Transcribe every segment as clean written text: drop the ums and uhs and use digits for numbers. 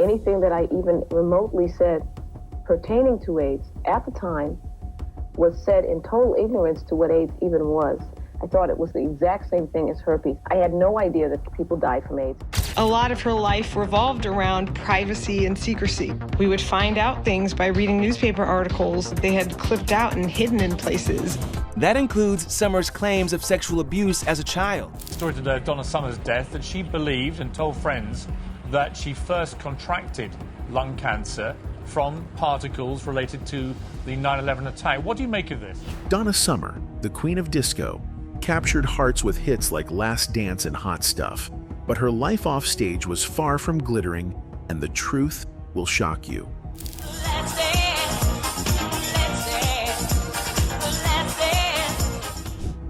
anything that I even remotely said pertaining to AIDS at the time was said in total ignorance to what AIDS even was. I thought it was the exact same thing as herpes. I had no idea that people died from AIDS. A lot of her life revolved around privacy and secrecy. We would find out things by reading newspaper articles they had clipped out and hidden in places. That includes Summer's claims of sexual abuse as a child. Story to Donna Summer's death, that she believed and told friends that she first contracted lung cancer from particles related to the 9/11 attack. What do you make of this? Donna Summer, the queen of disco, captured hearts with hits like Last Dance and Hot Stuff. But her life off stage was far from glittering, and the truth will shock you.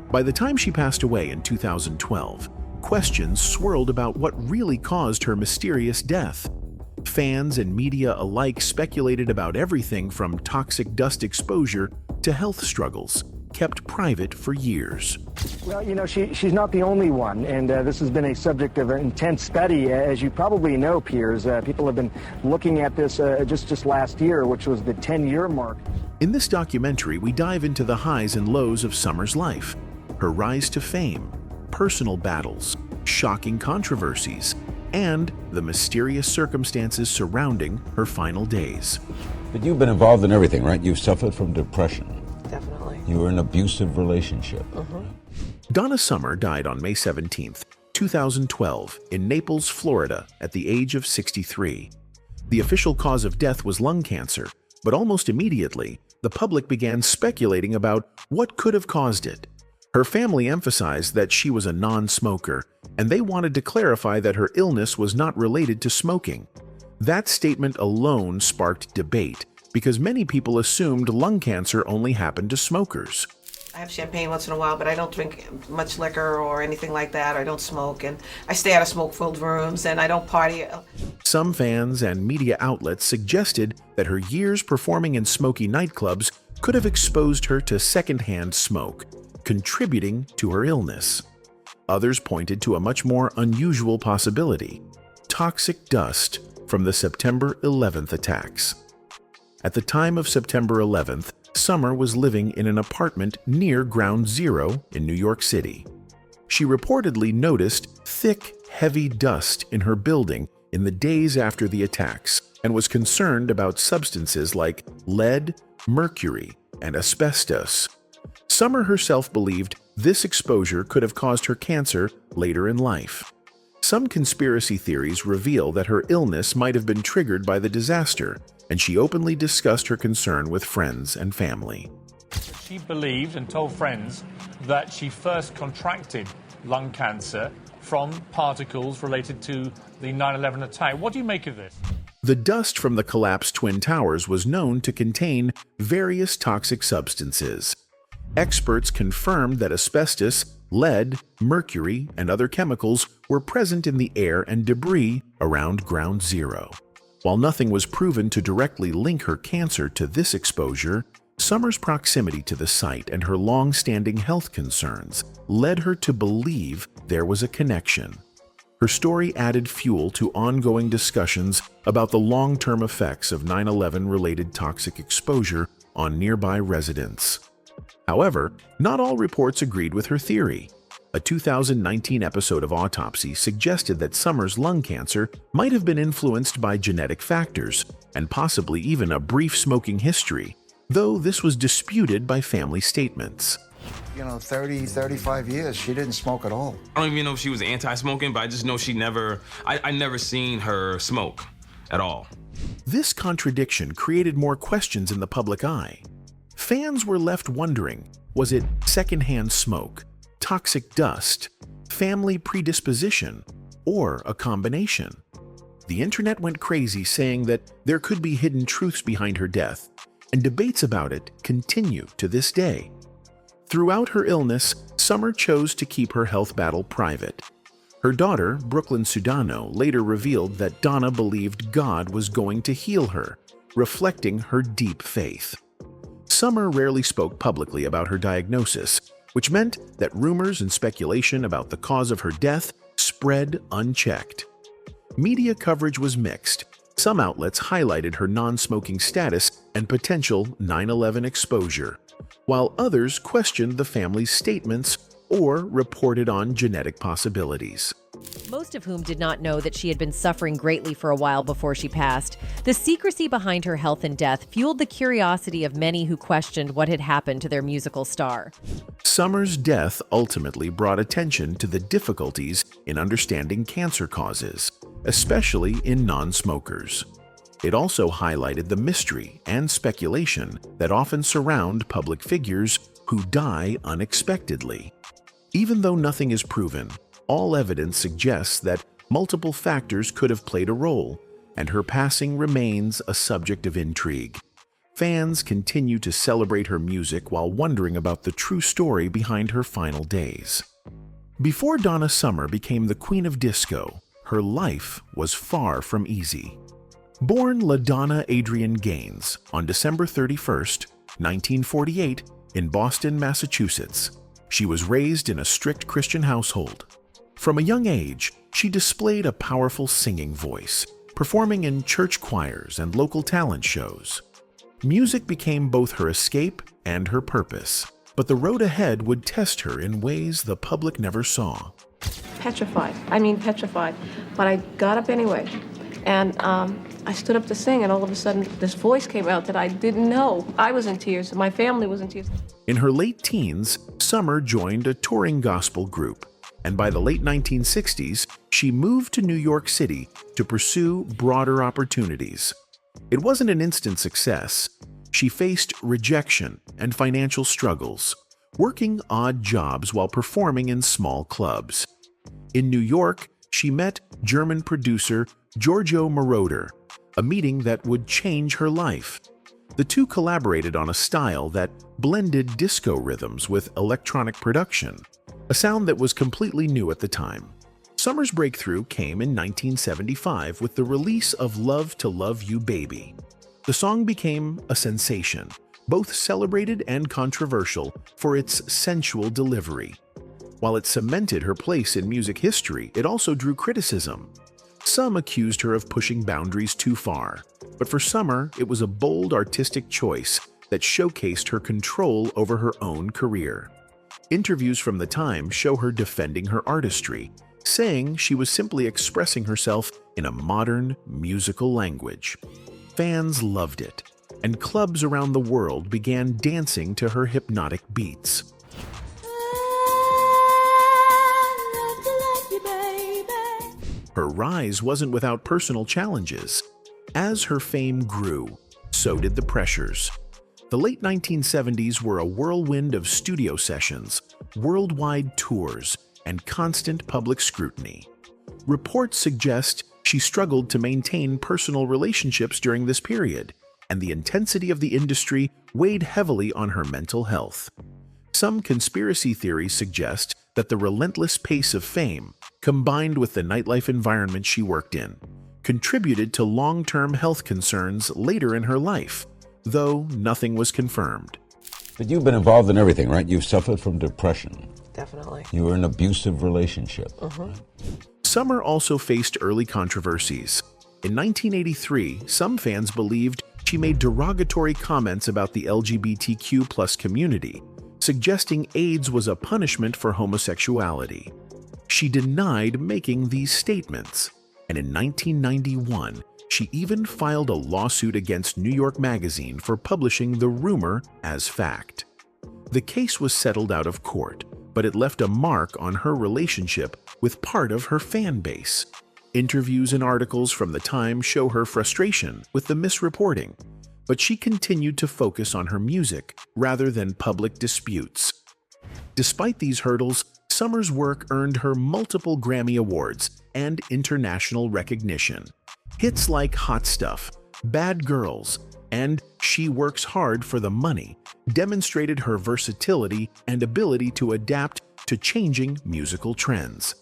By the time she passed away in 2012, questions swirled about what really caused her mysterious death. Fans and media alike speculated about everything from toxic dust exposure to health struggles, kept private for years. Well, you know, she's not the only one, and this has been a subject of an intense study. As you probably know, Piers, people have been looking at this just last year, which was the 10-year mark. In this documentary, we dive into the highs and lows of Summer's life, her rise to fame, personal battles, shocking controversies, and the mysterious circumstances surrounding her final days. But you've been involved in everything, right? You've suffered from depression. Definitely. You were in an abusive relationship. Donna Summer died on May 17, 2012, in Naples, Florida, at the age of 63. The official cause of death was lung cancer, but almost immediately, the public began speculating about what could have caused it. Her family emphasized that she was a non-smoker, and they wanted to clarify that her illness was not related to smoking. That statement alone sparked debate, because many people assumed lung cancer only happened to smokers. I have champagne once in a while, but I don't drink much liquor or anything like that. I don't smoke, and I stay out of smoke-filled rooms, and I don't party. Some fans and media outlets suggested that her years performing in smoky nightclubs could have exposed her to secondhand smoke, contributing to her illness. Others pointed to a much more unusual possibility: toxic dust from the September 11th attacks. At the time of September 11th, Summer was living in an apartment near Ground Zero in New York City. She reportedly noticed thick, heavy dust in her building in the days after the attacks and was concerned about substances like lead, mercury, and asbestos. Summer herself believed this exposure could have caused her cancer later in life. Some conspiracy theories reveal that her illness might have been triggered by the disaster, and she openly discussed her concern with friends and family. She believed and told friends that she first contracted lung cancer from particles related to the 9/11 attack. What do you make of this? The dust from the collapsed Twin Towers was known to contain various toxic substances. Experts confirmed that asbestos, lead, mercury, and other chemicals were present in the air and debris around Ground Zero. While nothing was proven to directly link her cancer to this exposure, Summer's proximity to the site and her long-standing health concerns led her to believe there was a connection. Her story added fuel to ongoing discussions about the long-term effects of 9/11-related toxic exposure on nearby residents. However, not all reports agreed with her theory. A 2019 episode of Autopsy suggested that Summer's lung cancer might have been influenced by genetic factors, and possibly even a brief smoking history, though this was disputed by family statements. 35 years, she didn't smoke at all. I don't even know if she was anti-smoking, but I just know I never seen her smoke at all. This contradiction created more questions in the public eye. Fans were left wondering, was it secondhand smoke, toxic dust, family predisposition, or a combination? The internet went crazy saying that there could be hidden truths behind her death, and debates about it continue to this day. Throughout her illness, Summer chose to keep her health battle private. Her daughter, Brooklyn Sudano, later revealed that Donna believed God was going to heal her, reflecting her deep faith. Summer rarely spoke publicly about her diagnosis, which meant that rumors and speculation about the cause of her death spread unchecked. Media coverage was mixed. Some outlets highlighted her non-smoking status and potential 9/11 exposure, while others questioned the family's statements or reported on genetic possibilities. Most of whom did not know that she had been suffering greatly for a while before she passed. The secrecy behind her health and death fueled the curiosity of many who questioned what had happened to their musical star. Summer's death ultimately brought attention to the difficulties in understanding cancer causes, especially in non-smokers. It also highlighted the mystery and speculation that often surround public figures who die unexpectedly. Even though nothing is proven, all evidence suggests that multiple factors could have played a role, and her passing remains a subject of intrigue. Fans continue to celebrate her music while wondering about the true story behind her final days. Before Donna Summer became the Queen of Disco, her life was far from easy. Born LaDonna Adrienne Gaines on December 31, 1948, in Boston, Massachusetts, she was raised in a strict Christian household. From a young age, she displayed a powerful singing voice, performing in church choirs and local talent shows. Music became both her escape and her purpose, but the road ahead would test her in ways the public never saw. Petrified. I mean petrified. But I got up anyway. And I stood up to sing, and all of a sudden this voice came out that I didn't know. I was in tears, and my family was in tears. In her late teens, Summer joined a touring gospel group, and by the late 1960s, she moved to New York City to pursue broader opportunities. It wasn't an instant success. She faced rejection and financial struggles, working odd jobs while performing in small clubs. In New York, she met German producer Giorgio Moroder, a meeting that would change her life. The two collaborated on a style that blended disco rhythms with electronic production, a sound that was completely new at the time. Summer's breakthrough came in 1975 with the release of Love to Love You Baby. The song became a sensation, both celebrated and controversial for its sensual delivery. While it cemented her place in music history, it also drew criticism. Some accused her of pushing boundaries too far, but for Summer, it was a bold artistic choice that showcased her control over her own career. Interviews from the time show her defending her artistry, saying she was simply expressing herself in a modern, musical language. Fans loved it, and clubs around the world began dancing to her hypnotic beats. Her rise wasn't without personal challenges. As her fame grew, so did the pressures. The late 1970s were a whirlwind of studio sessions, worldwide tours, and constant public scrutiny. Reports suggest she struggled to maintain personal relationships during this period, and the intensity of the industry weighed heavily on her mental health. Some conspiracy theories suggest that the relentless pace of fame, combined with the nightlife environment she worked in, contributed to long-term health concerns later in her life, though nothing was confirmed. But you've been involved in everything, right? You've suffered from depression. Definitely. You were in an abusive relationship. Right? Summer also faced early controversies. In 1983, some fans believed she made derogatory comments about the LGBTQ+ community, suggesting AIDS was a punishment for homosexuality. She denied making these statements, and in 1991, she even filed a lawsuit against New York Magazine for publishing the rumor as fact. The case was settled out of court, but it left a mark on her relationship with part of her fan base. Interviews and articles from the time show her frustration with the misreporting, but she continued to focus on her music rather than public disputes. Despite these hurdles, Summer's work earned her multiple Grammy Awards and international recognition. Hits like Hot Stuff, Bad Girls, and She Works Hard for the Money demonstrated her versatility and ability to adapt to changing musical trends.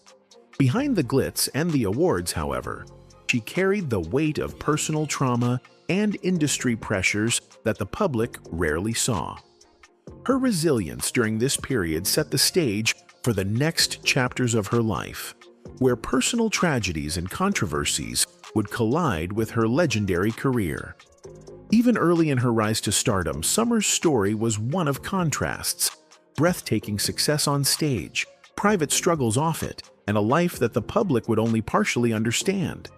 Behind the glitz and the awards, however, she carried the weight of personal trauma and industry pressures that the public rarely saw. Her resilience during this period set the stage for the next chapters of her life, where personal tragedies and controversies would collide with her legendary career. Even early in her rise to stardom, Summer's story was one of contrasts: breathtaking success on stage, private struggles off it, and a life that the public would only partially understand.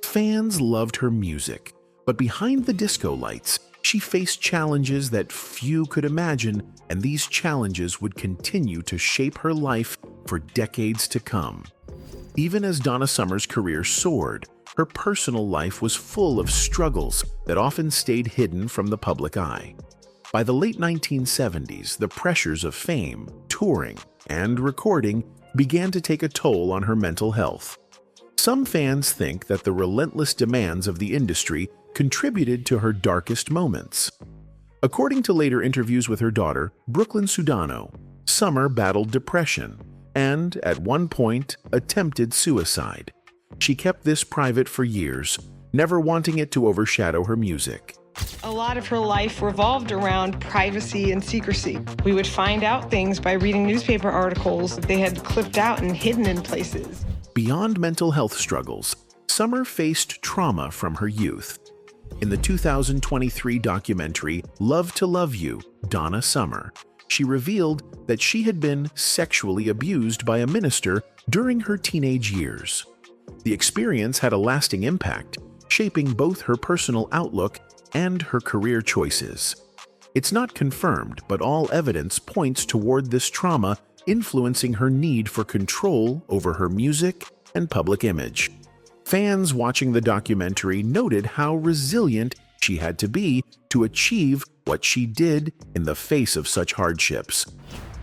Fans loved her music, but behind the disco lights, she faced challenges that few could imagine, and these challenges would continue to shape her life for decades to come. Even as Donna Summer's career soared, her personal life was full of struggles that often stayed hidden from the public eye. By the late 1970s, the pressures of fame, touring, and recording began to take a toll on her mental health. Some fans think that the relentless demands of the industry contributed to her darkest moments. According to later interviews with her daughter, Brooklyn Sudano, Summer battled depression and, at one point, attempted suicide. She kept this private for years, never wanting it to overshadow her music. A lot of her life revolved around privacy and secrecy. We would find out things by reading newspaper articles they had clipped out and hidden in places. Beyond mental health struggles, Summer faced trauma from her youth. In the 2023 documentary Love to Love You, Donna Summer, she revealed that she had been sexually abused by a minister during her teenage years. The experience had a lasting impact, shaping both her personal outlook and her career choices. It's not confirmed, but all evidence points toward this trauma influencing her need for control over her music and public image. Fans watching the documentary noted how resilient she had to be to achieve what she did in the face of such hardships.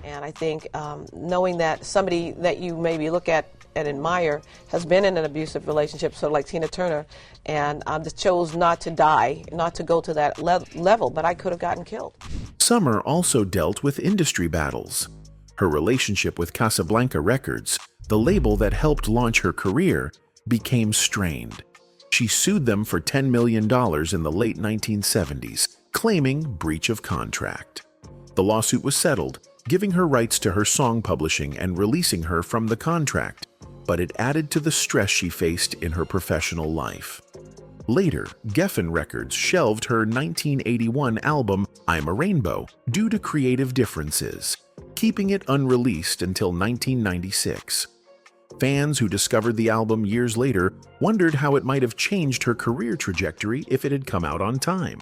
And I think knowing that somebody that you maybe look at and admire has been in an abusive relationship, so like Tina Turner, and just chose not to die, not to go to that level, but I could have gotten killed. Summer also dealt with industry battles. Her relationship with Casablanca Records, the label that helped launch her career, became strained. She sued them for $10 million in the late 1970s, claiming breach of contract. The lawsuit was settled, giving her rights to her song publishing and releasing her from the contract, but it added to the stress she faced in her professional life. Later, Geffen Records shelved her 1981 album I'm a Rainbow due to creative differences, keeping it unreleased until 1996. Fans who discovered the album years later wondered how it might have changed her career trajectory if it had come out on time.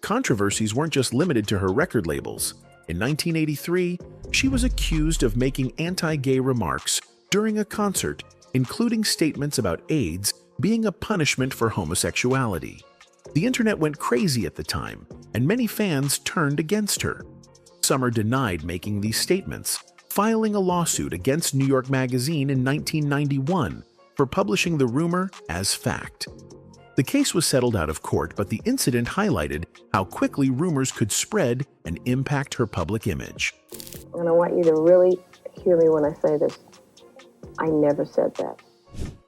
Controversies weren't just limited to her record labels. In 1983, she was accused of making anti-gay remarks during a concert, including statements about AIDS being a punishment for homosexuality. The internet went crazy at the time, and many fans turned against her. Summer denied making these statements, filing a lawsuit against New York Magazine in 1991 for publishing the rumor as fact. The case was settled out of court, but the incident highlighted how quickly rumors could spread and impact her public image. And I want you to really hear me when I say this. I never said that.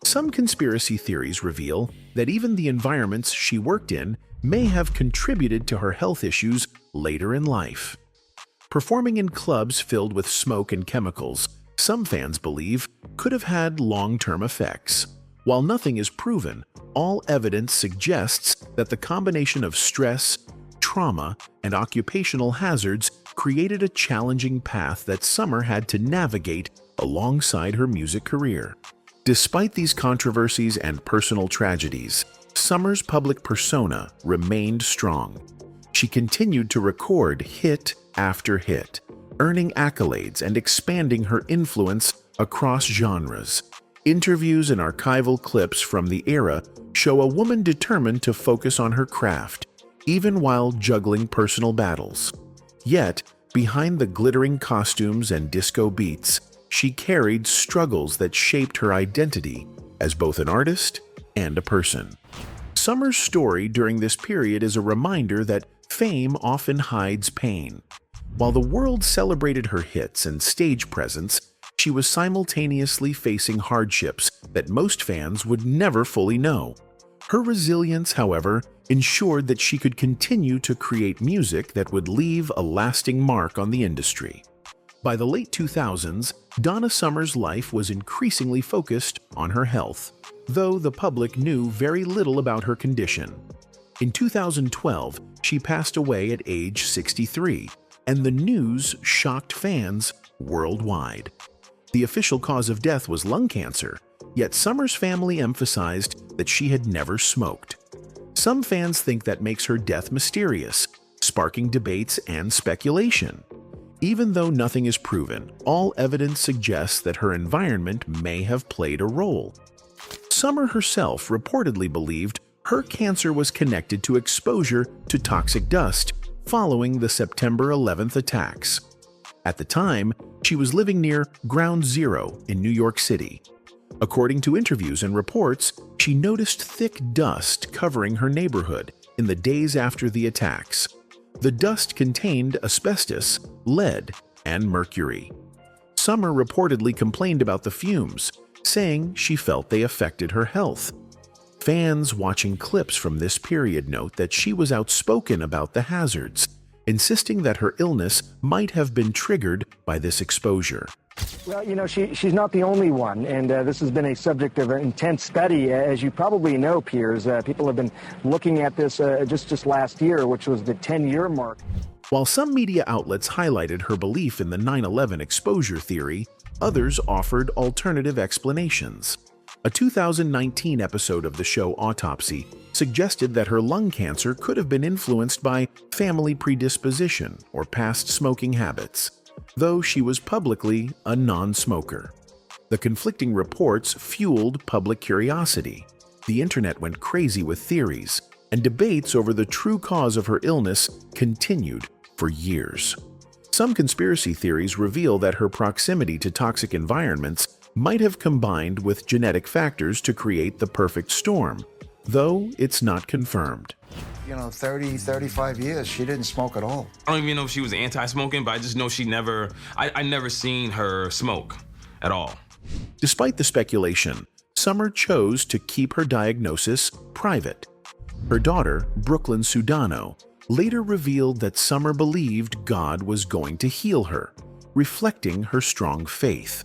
Some conspiracy theories reveal that even the environments she worked in may have contributed to her health issues later in life. Performing in clubs filled with smoke and chemicals, some fans believe, could have had long-term effects. While nothing is proven, all evidence suggests that the combination of stress, trauma, and occupational hazards created a challenging path that Summer had to navigate alongside her music career. Despite these controversies and personal tragedies, Summer's public persona remained strong. She continued to record hit after hit, earning accolades and expanding her influence across genres. Interviews and archival clips from the era show a woman determined to focus on her craft, even while juggling personal battles. Yet, behind the glittering costumes and disco beats, she carried struggles that shaped her identity as both an artist and a person. Summer's story during this period is a reminder that fame often hides pain. While the world celebrated her hits and stage presence, she was simultaneously facing hardships that most fans would never fully know. Her resilience, however, ensured that she could continue to create music that would leave a lasting mark on the industry. By the late 2000s, Donna Summer's life was increasingly focused on her health, though the public knew very little about her condition. In 2012, she passed away at age 63, and the news shocked fans worldwide. The official cause of death was lung cancer, yet Summer's family emphasized that she had never smoked. Some fans think that makes her death mysterious, sparking debates and speculation. Even though nothing is proven, all evidence suggests that her environment may have played a role. Summer herself reportedly believed her cancer was connected to exposure to toxic dust following the September 11th attacks. At the time, she was living near Ground Zero in New York City. According to interviews and reports, she noticed thick dust covering her neighborhood in the days after the attacks. The dust contained asbestos, lead, and mercury. Summer reportedly complained about the fumes, saying she felt they affected her health. Fans watching clips from this period note that she was outspoken about the hazards, insisting that her illness might have been triggered by this exposure. Well, you know, she's not the only one, and this has been a subject of an intense study. As you probably know, Piers, people have been looking at this just last year, which was the 10-year mark. While some media outlets highlighted her belief in the 9/11 exposure theory, others offered alternative explanations. A 2019 episode of the show Autopsy suggested that her lung cancer could have been influenced by family predisposition or past smoking habits, though she was publicly a non-smoker. The conflicting reports fueled public curiosity. The internet went crazy with theories, and debates over the true cause of her illness continued for years. Some conspiracy theories reveal that her proximity to toxic environments might have combined with genetic factors to create the perfect storm, though it's not confirmed. You know, 30, 35 years, she didn't smoke at all. I don't even know if she was anti-smoking, but I just know I never seen her smoke at all. Despite the speculation, Summer chose to keep her diagnosis private. Her daughter, Brooklyn Sudano, later revealed that Summer believed God was going to heal her, reflecting her strong faith.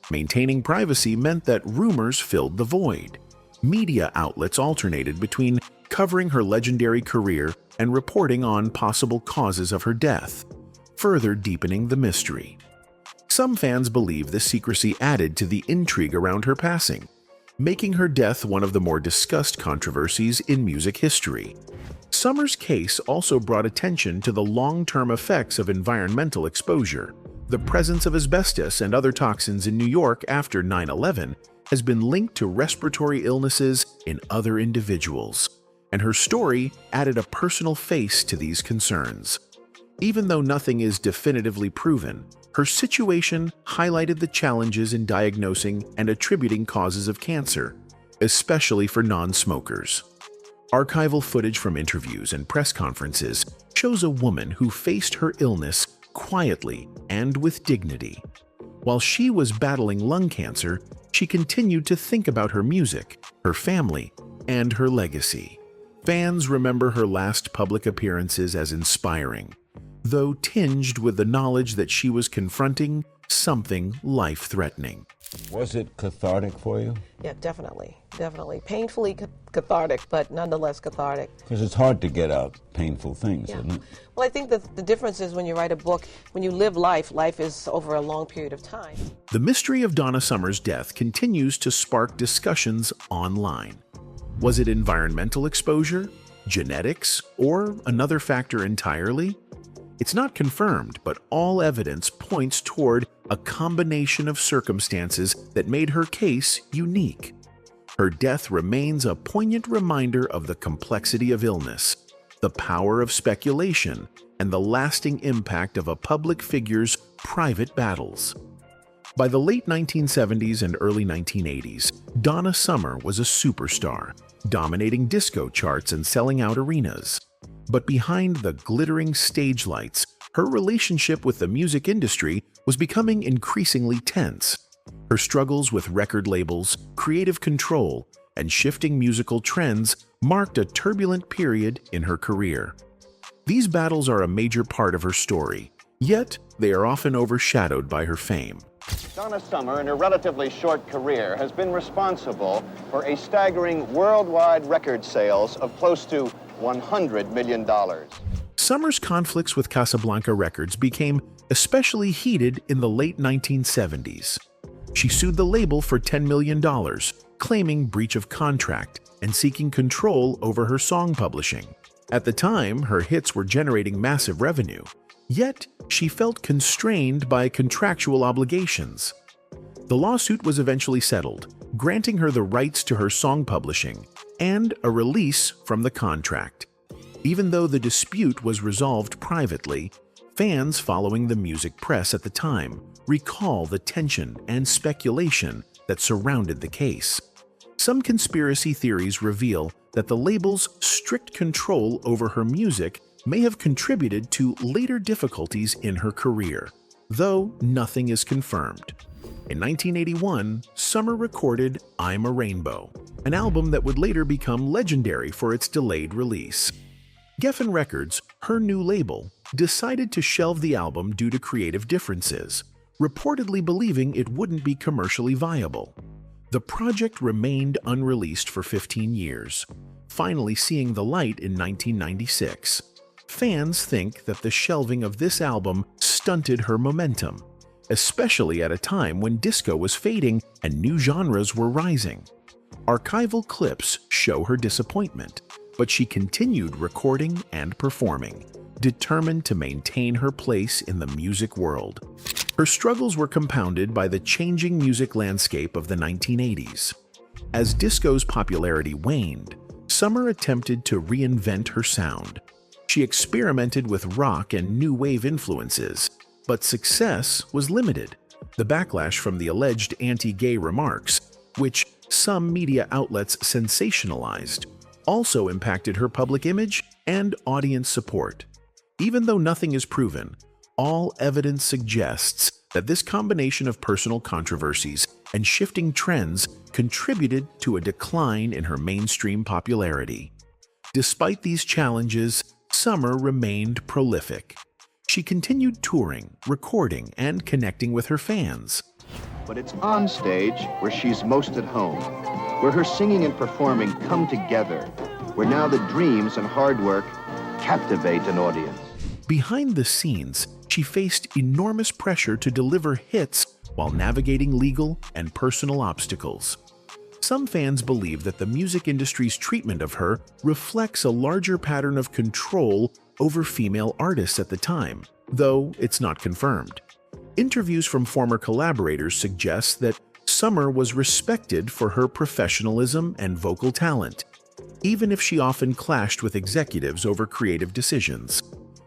Maintaining privacy meant that rumors filled the void. Media outlets alternated between covering her legendary career and reporting on possible causes of her death, further deepening the mystery. Some fans believe the secrecy added to the intrigue around her passing, making her death one of the more discussed controversies in music history. Summer's case also brought attention to the long-term effects of environmental exposure. The presence of asbestos and other toxins in New York after 9/11 has been linked to respiratory illnesses in other individuals, and her story added a personal face to these concerns. Even though nothing is definitively proven, her situation highlighted the challenges in diagnosing and attributing causes of cancer, especially for non-smokers. Archival footage from interviews and press conferences shows a woman who faced her illness quietly and with dignity. While she was battling lung cancer, she continued to think about her music, her family, and her legacy. Fans remember her last public appearances as inspiring, though tinged with the knowledge that she was confronting something life-threatening. Was it cathartic for you? Yeah, definitely. Definitely. Painfully cathartic, but nonetheless cathartic. Because it's hard to get out painful things, isn't it? Well, I think that the difference is when you write a book, when you live life, life is over a long period of time. The mystery of Donna Summer's death continues to spark discussions online. Was it environmental exposure, genetics, or another factor entirely? It's not confirmed, but all evidence points toward a combination of circumstances that made her case unique. Her death remains a poignant reminder of the complexity of illness, the power of speculation, and the lasting impact of a public figure's private battles. By the late 1970s and early 1980s, Donna Summer was a superstar, dominating disco charts and selling out arenas. But behind the glittering stage lights, her relationship with the music industry was becoming increasingly tense. Her struggles with record labels, creative control, and shifting musical trends marked a turbulent period in her career. These battles are a major part of her story, Yet, they are often overshadowed by her fame. Donna Summer, in her relatively short career, has been responsible for a staggering worldwide record sales of close to $100 million. Summer's conflicts with Casablanca Records became especially heated in the late 1970s. She sued the label for $10 million, claiming breach of contract and seeking control over her song publishing. At the time, her hits were generating massive revenue, yet she felt constrained by contractual obligations. The lawsuit was eventually settled, granting her the rights to her song publishing and a release from the contract. Even though the dispute was resolved privately, fans following the music press at the time recall the tension and speculation that surrounded the case. Some conspiracy theories reveal that the label's strict control over her music may have contributed to later difficulties in her career, though nothing is confirmed. In 1981, Summer recorded I'm a Rainbow, an album that would later become legendary for its delayed release. Geffen Records, her new label, decided to shelve the album due to creative differences, reportedly believing it wouldn't be commercially viable. The project remained unreleased for 15 years, finally seeing the light in 1996. Fans think that the shelving of this album stunted her momentum, especially at a time when disco was fading and new genres were rising. Archival clips show her disappointment, but she continued recording and performing, determined to maintain her place in the music world. Her struggles were compounded by the changing music landscape of the 1980s. As disco's popularity waned, Summer attempted to reinvent her sound. She experimented with rock and new wave influences, but success was limited. The backlash from the alleged anti-gay remarks, which some media outlets sensationalized, also impacted her public image and audience support. Even though nothing is proven, all evidence suggests that this combination of personal controversies and shifting trends contributed to a decline in her mainstream popularity. Despite these challenges, Summer remained prolific. She continued touring, recording, and connecting with her fans. But it's on stage where she's most at home, where her singing and performing come together, where now the dreams and hard work captivate an audience. Behind the scenes, she faced enormous pressure to deliver hits while navigating legal and personal obstacles. Some fans believe that the music industry's treatment of her reflects a larger pattern of control over female artists at the time, though it's not confirmed. Interviews from former collaborators suggest that Summer was respected for her professionalism and vocal talent, even if she often clashed with executives over creative decisions.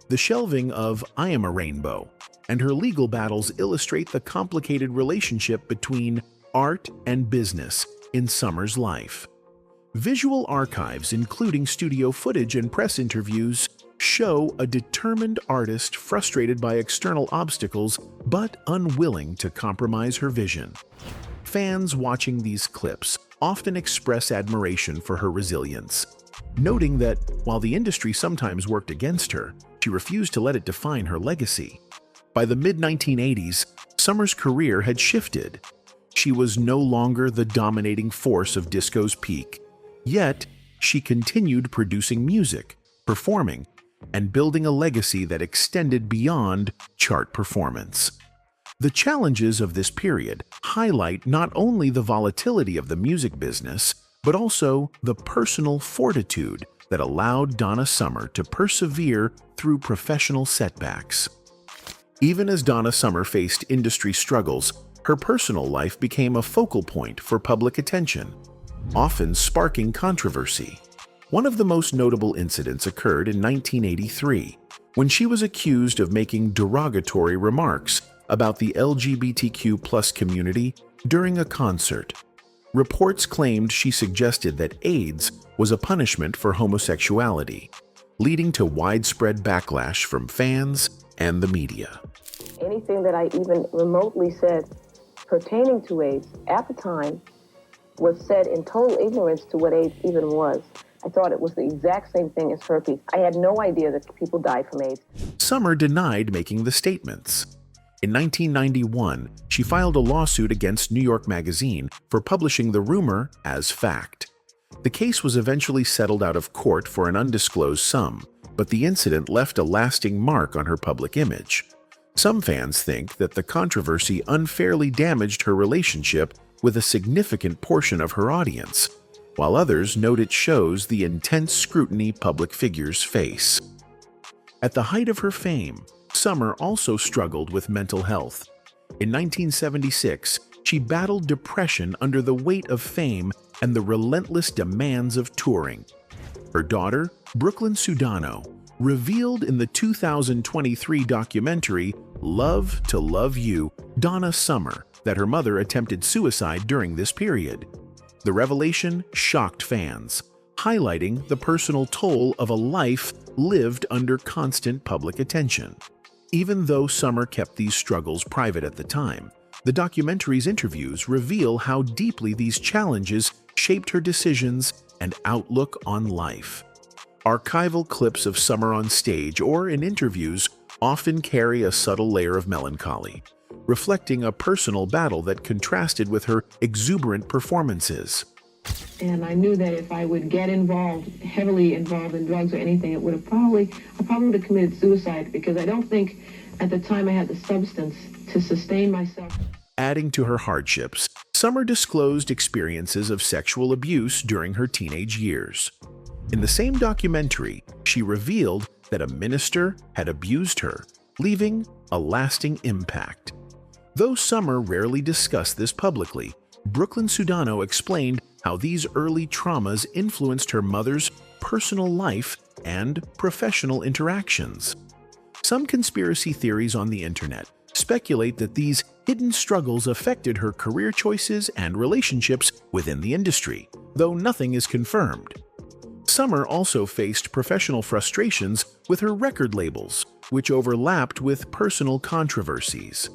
The shelving of I Am a Rainbow and her legal battles illustrate the complicated relationship between art and business in Summer's life. Visual archives, including studio footage and press interviews, show a determined artist frustrated by external obstacles but unwilling to compromise her vision. Fans watching these clips often express admiration for her resilience, noting that while the industry sometimes worked against her, she refused to let it define her legacy. By the mid-1980s, Summer's career had shifted. She was no longer the dominating force of disco's peak, yet she continued producing music, performing, and building a legacy that extended beyond chart performance. The challenges of this period highlight not only the volatility of the music business, but also the personal fortitude that allowed Donna Summer to persevere through professional setbacks. Even as Donna Summer faced industry struggles, her personal life became a focal point for public attention, often sparking controversy. One of the most notable incidents occurred in 1983, when she was accused of making derogatory remarks about the LGBTQ+ community during a concert. Reports claimed she suggested that AIDS was a punishment for homosexuality, leading to widespread backlash from fans and the media. Anything that I even remotely said pertaining to AIDS at the time was said in total ignorance to what AIDS even was. I thought it was the exact same thing as herpes. I had no idea that people died from AIDS. Summer denied making the statements. In 1991, she filed a lawsuit against New York Magazine for publishing the rumor as fact. The case was eventually settled out of court for an undisclosed sum, but the incident left a lasting mark on her public image. Some fans think that the controversy unfairly damaged her relationship with a significant portion of her audience, while others note it shows the intense scrutiny public figures face. At the height of her fame, Summer also struggled with mental health. In 1976, she battled depression under the weight of fame and the relentless demands of touring. Her daughter, Brooklyn Sudano, revealed in the 2023 documentary Love to Love You, Donna Summer, that her mother attempted suicide during this period. The revelation shocked fans, highlighting the personal toll of a life lived under constant public attention. Even though Summer kept these struggles private at the time, the documentary's interviews reveal how deeply these challenges shaped her decisions and outlook on life. Archival clips of Summer on stage or in interviews often carry a subtle layer of melancholy, reflecting a personal battle that contrasted with her exuberant performances. And I knew that if I would get heavily involved in drugs or anything, I probably would have committed suicide, because I don't think at the time I had the substance to sustain myself. Adding to her hardships, Summer disclosed experiences of sexual abuse during her teenage years. In the same documentary, she revealed that a minister had abused her, leaving a lasting impact. Though Summer rarely discussed this publicly, Brooklyn Sudano explained how these early traumas influenced her mother's personal life and professional interactions. Some conspiracy theories on the internet speculate that these hidden struggles affected her career choices and relationships within the industry, though nothing is confirmed. Summer also faced professional frustrations with her record labels, which overlapped with personal controversies.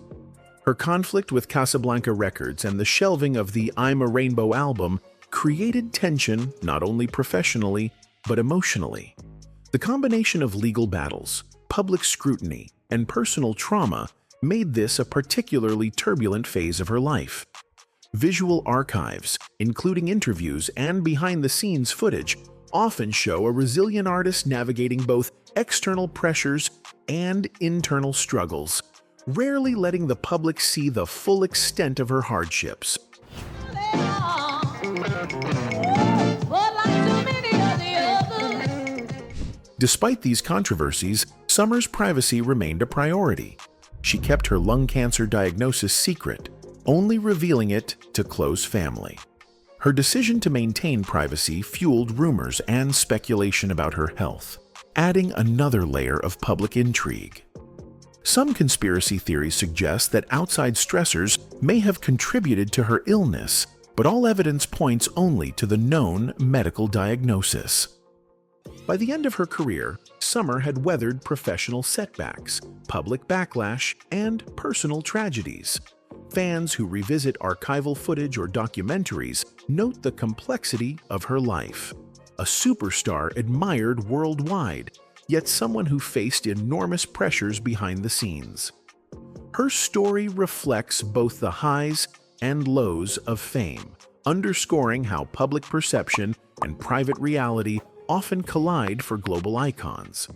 Her conflict with Casablanca Records and the shelving of the I'm a Rainbow album created tension not only professionally, but emotionally. The combination of legal battles, public scrutiny, and personal trauma made this a particularly turbulent phase of her life. Visual archives, including interviews and behind-the-scenes footage, often show a resilient artist navigating both external pressures and internal struggles, rarely letting the public see the full extent of her hardships. Despite these controversies, Summer's privacy remained a priority. She kept her lung cancer diagnosis secret, only revealing it to close family. Her decision to maintain privacy fueled rumors and speculation about her health, adding another layer of public intrigue. Some conspiracy theories suggest that outside stressors may have contributed to her illness, but all evidence points only to the known medical diagnosis. By the end of her career, Summer had weathered professional setbacks, public backlash, and personal tragedies. Fans who revisit archival footage or documentaries note the complexity of her life. A superstar admired worldwide, yet someone who faced enormous pressures behind the scenes. Her story reflects both the highs and lows of fame, underscoring how public perception and private reality often collide for global icons.